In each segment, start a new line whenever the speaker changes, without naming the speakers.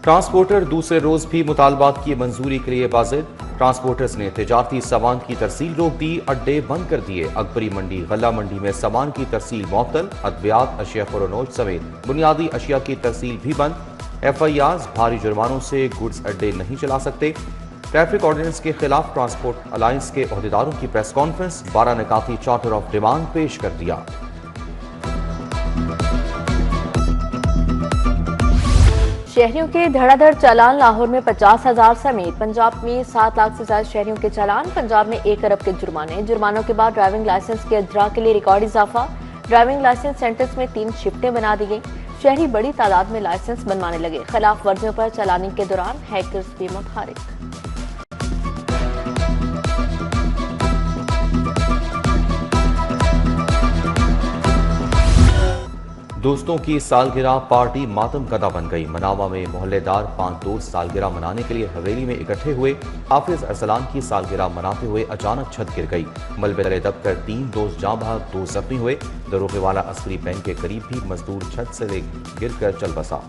Transporter दूसरे रोज भी मुतालबात की मंजूरी के लिए बाजिद। ट्रांसपोर्टर्स ने तिजारती सामान की तरसील रोक दी, अड्डे बंद कर दिए। अकबरी मंडी, गल्ला मंडी में सामान की तरसील मुअत्तल। अद्वियात, अशिया खुरोनोश समेत बुनियादी अशिया की तरसील भी बंद। FIRs, भारी जुर्मानों से गुड्स अड्डे नहीं चला सकते। ट्रैफिक ऑर्डिनेंस के खिलाफ ट्रांसपोर्ट अलायंस के अहदेदारों की प्रेस कॉन्फ्रेंस, 12 निकाती चार्टर ऑफ डिमांड पेश कर दिया।
शहरियों के धड़ाधड़ चालान। लाहौर में 50,000 समेत पंजाब में 7 लाख से ज्यादा शहरियों के चालान। पंजाब में 1 अरब के जुर्माने। जुर्मानों के बाद ड्राइविंग लाइसेंस के इजरा के लिए रिकॉर्ड इजाफा। ड्राइविंग लाइसेंस सेंटर्स में 3 शिफ्टें बना दी गई। शहरी बड़ी तादाद में लाइसेंस बनवाने लगे। खिलाफ वर्जियों पर चालानी के दौरान हैकर्स भी मुतहरिक।
दोस्तों की सालगिरह पार्टी मातम कदा बन गई। मनावा में मोहल्लेदार 5 दोस्त सालगिरह मनाने के लिए हवेली में इकट्ठे हुए। हाफिज अरसलान की सालगिरह मनाते हुए अचानक छत गिर गई। मलबे तले दबकर 3 दोस्त जाँ बहक, 2 जख्मी हुए। दरोगे वाला अस्करी बैंक के करीब भी मजदूर छत से गिरकर चल बसा।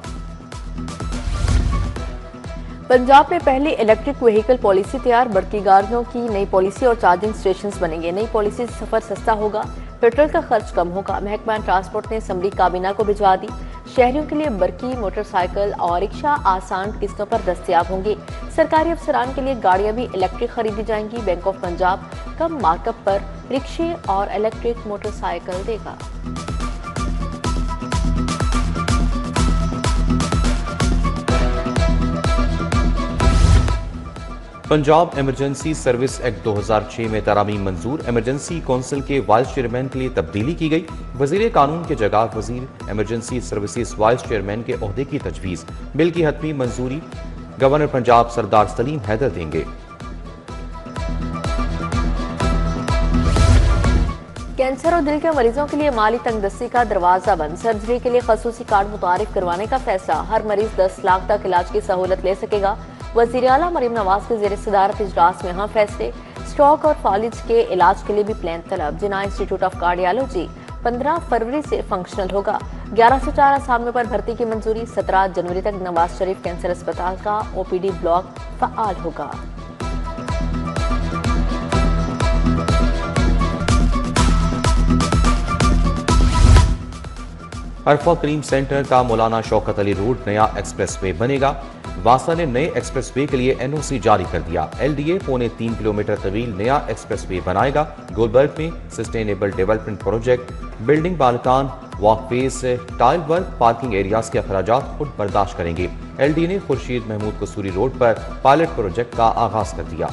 पंजाब में पहली इलेक्ट्रिक व्हीकल पॉलिसी तैयार। बढ़ती गाड़ियों की नई पॉलिसी और चार्जिंग स्टेशन बनेंगे। नई पॉलिसी से सफर सस्ता होगा, पेट्रोल का खर्च कम होगा। महकमा ट्रांसपोर्ट ने असम्बली काबीना को भिजवा दी। शहरियों के लिए बरकी मोटरसाइकिल और रिक्शा आसान किस्तों पर दस्तयाब होंगे। सरकारी अफसरान के लिए गाड़ियां भी इलेक्ट्रिक खरीदी जाएंगी। Bank of Punjab come markup पर रिक्शे और इलेक्ट्रिक मोटरसाइकिल देगा।
पंजाब इमरजेंसी सर्विस एक्ट 2006 में तरामीम मंजूर। इमरजेंसी कौंसिल के वाइस चेयरमैन के लिए तब्दीली की गई। वजीर कानून के जगह वजीर इमरजेंसी सर्विसेज वाइस चेयरमैन के ओहदे की तजवीज़। बिल की हतमी मंजूरी गवर्नर पंजाब सरदार सलीम हैदर देंगे।
कैंसर और दिल के मरीजों के लिए माली तंगदस्ती का दरवाजा बंद। सर्जरी के लिए खसूसी कार्ड मुतारिफ करवाने का फैसला। हर मरीज 10 लाख तक इलाज की सहूलत ले सकेगा। वज़ीर आला मरीम नवाज के ज़ेर सदारत इजलास में अहम फैसले। स्ट्रोक और फालिज के इलाज के लिए भी प्लान तलब। जिना इंस्टीट्यूट ऑफ कार्डियोलॉजी 15 फरवरी से फंक्शनल होगा। 11 से 4 असामियों पर भर्ती की मंजूरी। 17 जनवरी तक नवाज शरीफ कैंसर अस्पताल का OPD ब्लॉक फ़आल होगा।
अरफा करीम सेंटर का मौलाना शौकत अली रोड नया एक्सप्रेसवे बनेगा। वासा ने नए एक्सप्रेसवे के लिए NOC जारी कर दिया। LDA 3.25 किलोमीटर तवील नया एक्सप्रेसवे बनाएगा। गुलबर्ग में सस्टेनेबल डेवलपमेंट प्रोजेक्ट, बिल्डिंग बालकान, walkways, tile work, parking areas के अखराजात खुद बर्दाश्त करेंगे। LDA ने खुर्शीद महमूद कसूरी रोड पर पायलट प्रोजेक्ट का आगाज कर दिया।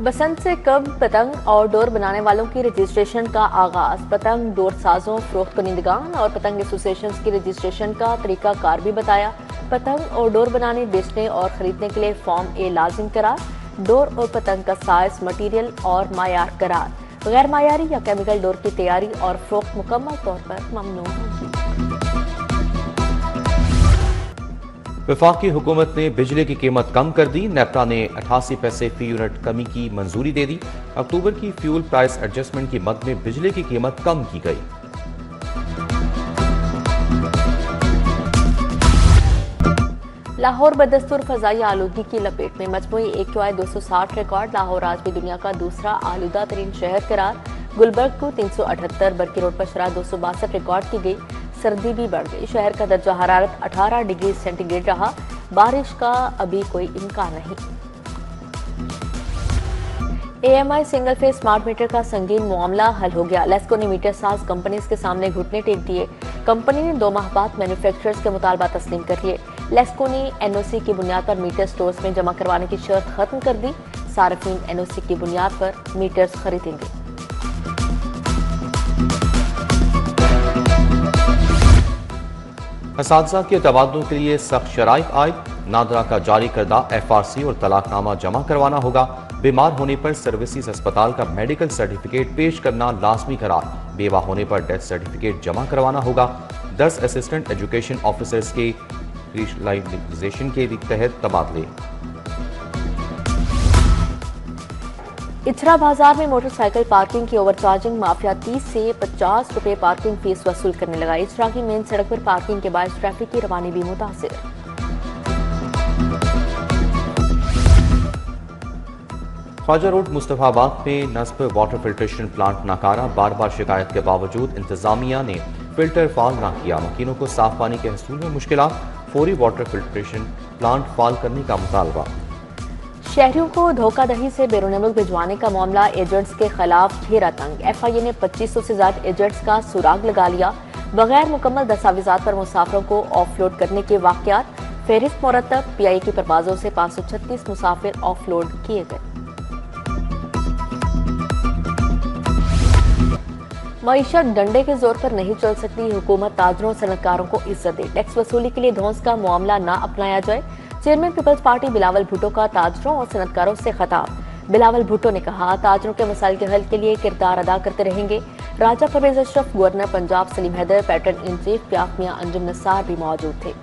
बसंत से कब पतंग और डोर बनाने वालों की रजिस्ट्रेशन का आगाज। पतंग डोर साजों, फरोख्त कुनिंदगान और पतंग एसोसिएशन की रजिस्ट्रेशन का तरीका कार भी बताया। पतंग और डोर बनाने, बेचने और खरीदने के लिए फॉर्म A लाजिम करार। डोर और पतंग का साइज, मटीरियल और मायार करार। गैर मायारी या केमिकल डोर की तैयारी और फरोख्त मुकम्मल तौर पर ममनू होगी।
वफाकी हुकूमत ने बिजली की कीमत कम कर दी। नेफ्टा ने 88 पैसे फी यूनिट कमी की मंजूरी दे दी। अक्टूबर की फ्यूल प्राइस एडजस्टमेंट की मद में बिजली की कीमत कम की गई।
लाहौर बदस्तूर फजाई आलूगी की लपेट में। मजमूई AQI 260 रिकॉर्ड। लाहौर आज भी दुनिया का दूसरा आलूदा तरीन शहर करार। गुलबर्ग को 378, बरकी रोड पर शराह 262 रिकॉर्ड की गई। सर्दी भी बढ़ गई। शहर का दर्जा हरारत 18 डिग्री सेंटीग्रेड रहा। बारिश का अभी कोई इम्कान नहीं। AMI single phase smart meter का संगीन मामला हल हो गया। लेस्को ने मीटर साज कंपनीज के सामने घुटने टेक दिए। कंपनी ने 2 माह बाद मैन्युफैक्चरर्स के मुतालबा तस्लीम कर लिए। लेस्को ने NOC की बुनियाद पर मीटर स्टोर्स में जमा करवाने की शर्त खत्म कर दी। सार्फिन NOC की बुनियाद पर मीटर्स खरीदेंगे।
असातिज़ा के तबादलों के लिए सख्त शराइत आयद। नादरा का जारी करदा FRC और तलाकनामा जमा करवाना होगा। बीमार होने पर सर्विसेज अस्पताल का मेडिकल सर्टिफिकेट पेश करना लाजमी करार। बेवा होने पर डेथ सर्टिफिकेट जमा करवाना होगा। 10 असिस्टेंट एजुकेशन ऑफिसर्स के स्पेशलाइजेशन के तहत तबादले।
इचरा बाजार में मोटरसाइकिल पार्किंग की ओवरचार्जिंग माफिया 30 से 50 रुपए पार्किंग फीस वसूल करने लगा। इचरा की मेन सड़क पर पार्किंग के बाद ट्रैफिक की रवानी भी मुतासिर।
ख्वाजा रोड मुस्तफाबाद में नस्ब वाटर फिल्ट्रेशन प्लांट नाकारा। बार बार शिकायत के बावजूद इंतजामिया ने फिल्टर फाल न किया। मकीनों को साफ पानी के हसूल में मुश्किलात। फौरी वाटर फिल्ट्रेशन प्लांट फाल करने का मुतालबा।
शहरियों को धोखाधड़ी से बैरून मुल्क भिजवाने का मामला, एजेंट्स के खिलाफ घेरा तंग। FIA ने 2500 से ज्यादा एजेंट्स का सुराग लगा लिया। बगैर मुकम्मल दस्तावेजात पर मुसाफिरों को ऑफलोड करने के वाकयात। फहरिस्त मुरतब। PIA की परवाजों से 536 मुसाफिर ऑफलोड किए गए। मईशत डंडे के जोर पर नहीं चल सकती। हुकूमत ताजरों और सनतकारों को इज्जत दे। टैक्स वसूली के लिए धौंस का मामला न अपनाया जाए। Chairman People's Party Bilawal Bhutto का ताजरों और सनतकारों से खिताब। बिलावल भुट्टो ने कहा, ताजरों के मसाइल के हल के लिए किरदार अदा करते रहेंगे। Raja Pervez Ashraf, governor Punjab Salim Haider, patron in chief प्याक मियां अंजुम नसार भी मौजूद थे।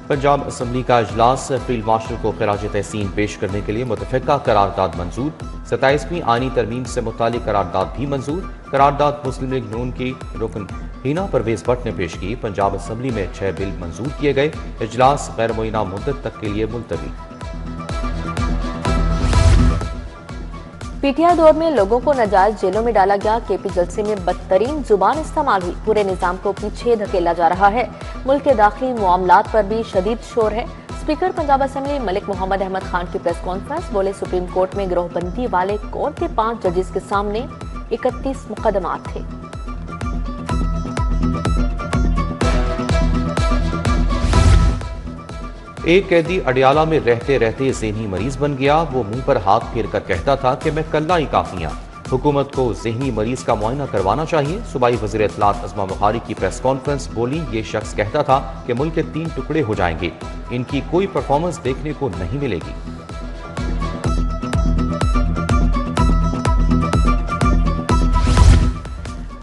पंजाब असम्बली का इजलास। फील्ड मार्शल को खराज तहसीन पेश करने के लिए मुतफ़िका करारदाद मंजूर। 27वीं आईनी तरमीम से मुतालिक करारदाद भी मंजूर। करारदाद मुस्लिम लीग नून की रुकन हिना परवेज भट्ट ने पेश की। पंजाब असम्बली में 6 बिल मंजूर किए गए। इजलास गैर मुइना मुद्दत तक के लिए मुलतवी।
PTI दौर में लोगों को नाजायज जेलों में डाला गया। KP जलसे में बदतरीन जुबान इस्तेमाल हुई। पूरे निजाम को पीछे धकेला जा रहा है। मुल्क के दाखिली मामलात पर भी शदीद शोर है। स्पीकर पंजाब असम्बली मलिक मोहम्मद अहमद खान की प्रेस कॉन्फ्रेंस। बोले, सुप्रीम कोर्ट में गिरोहबंदी वाले कोर्ट के 5 जजेस के सामने 31 मुकदमात थे।
एक कैदी अडियाला में रहते रहते ज़हनी मरीज बन गया। वो मुंह पर हाथ फेर कर कहता था कि मैं कल्ला ही काफियां। हुकूमत को ज़हनी मरीज का मुआयना करवाना चाहिए। सूबाई वज़ीर इत्तलात अज़मा बुखारी की प्रेस कॉन्फ्रेंस। बोली, ये शख्स कहता था कि मुल्क के 3 टुकड़े हो जाएंगे। इनकी कोई परफॉर्मेंस देखने को नहीं मिलेगी।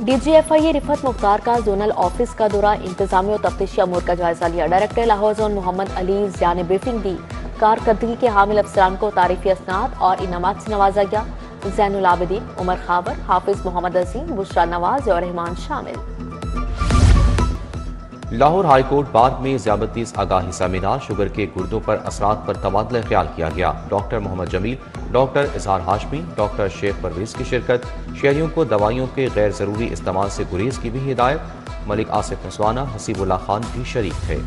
DG FIA रिफत मुख्तार का जोनल ऑफिस का दौरा। इंतजामी और तफ्तीशी अमूर का जायजा लिया। डायरेक्टर लाहौर जोन मोहम्मद अली ज़िया ने ब्रीफिंग दी। कारकर्दगी के हामिल अफसरान को तारीफी असनाद और इनामात से नवाजा गया। ज़ैनुल आबिदीन, उमर खाबर, हाफिज मोहम्मद अजीम, बुशरा नवाज और रहमान शामिल।
लाहौर हाईकोर्ट बार में ज़्यादती आगाही सेमिनार। शुगर के गुर्दों पर असरात पर तबादला ख्याल किया गया। डॉक्टर मोहम्मद जमील, डॉक्टर इजहार हाशमी, डॉक्टर शेख परवेज की शिरकत। शहरियों को दवाइयों के गैर ज़रूरी इस्तेमाल से गुरेज की भी हिदायत। मलिक आसिफ नसवाना, हसीबुल्लाह खान भी शरीक थे।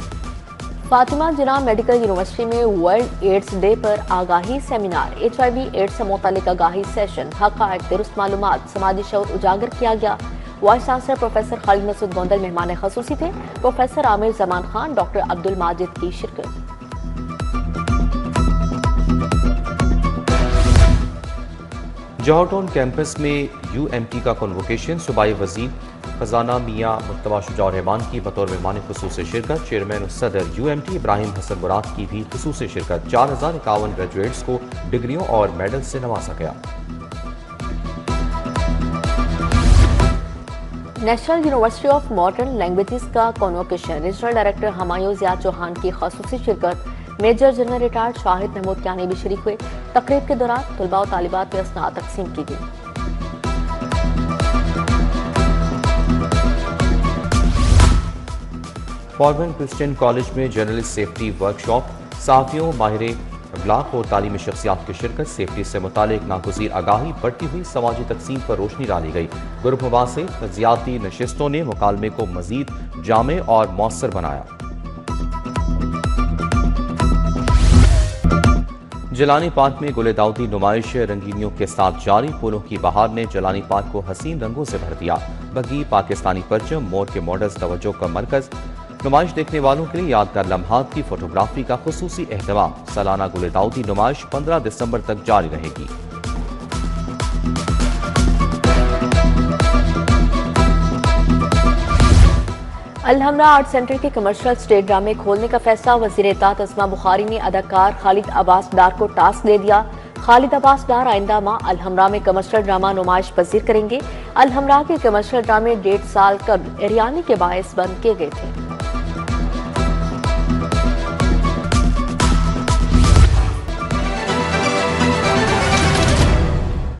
फातिमा जिन्ना मेडिकल यूनिवर्सिटी में वर्ल्ड एड्स डे पर आगाही सेमिनार। HIV एड्स से मुतालिक आगाही सेशन। हक़ाइक़, दुरुस्त मालूमात, समाजी शऊर उजागर किया गया। Vice chancellor professor Khalid Masood Gondal मेहमान खसूसी थे। प्रोफेसर आमिर जमान खान, डॉक्टर अब्दुल माजिद की शिरकत।
जौहर टाउन कैंपस में UMT का कन्वोकेशन। सूबाई वजीर खजाना मियां मुज्तबा शुजा रहमान की बतौर मेहमान खुसूसी शिरकत। चेयरमैन सदर UMT इब्राहिम हसन मुराद की भी खुसूसी शिरकत। 4051 ग्रेजुएट्स को डिग्रियों और मेडल से नवाजा गया।
National university of modern languages का convocation. Regional director Humayun Zia Chauhan की खसूसी शिरकत। Major general retired Shahid Mahmood Kayani भी शरीक हुए। तकरीब के दौरान तलबा और तालिबात में असनाद तकसीम की गई।
फॉर्मन क्रिश्चियन कॉलेज में जर्नलिस्ट सेफ्टी वर्कशॉप। सहाफ़ियों, माहिर ब्लॉक और तालीमी शख्सियात की शिरकत। सेफ्टी से मुतालिक नागुज़ीर आगाही। बढ़ती हुई समाजी तकसीम पर रोशनी डाली गई। गुरुपवा से तज्जियाती नशिस्तों ने मुकालमे को मजीद जामे और मौसर बनाया। जलानी पार्क में गुले दाऊदी नुमाइश रंगीनियों के साथ जारी। फूलों की बहार ने जलानी पार्क को हसीन रंगों से भर दिया। बगी, पाकिस्तानी परचम, मोर के मॉडल्स तवज्जो का मरकज। नुमाइश देखने वालों के लिए यादगार लम्हात की फोटोग्राफी का खुसूसी एहतमाम। सालाना गुले दाऊदी नुमाइश 15 दिसंबर तक जारी रहेगी।
अलहमरा आर्ट सेंटर के कमर्शियल स्टेज ड्रामे खोलने का फैसला। वज़ीर इत्तलात अज़मा बुखारी ने अदाकार खालिद अब्बास डार को टास्क दे दिया। खालिद अब्बास डार आइंदा माह अलहमरा में कमर्शियल ड्रामा नुमाइश पजीर करेंगे। अलहमरा के कमर्शियल ड्रामे 1.5 साल कबल एरियानी के बायस बंद किए गए थे।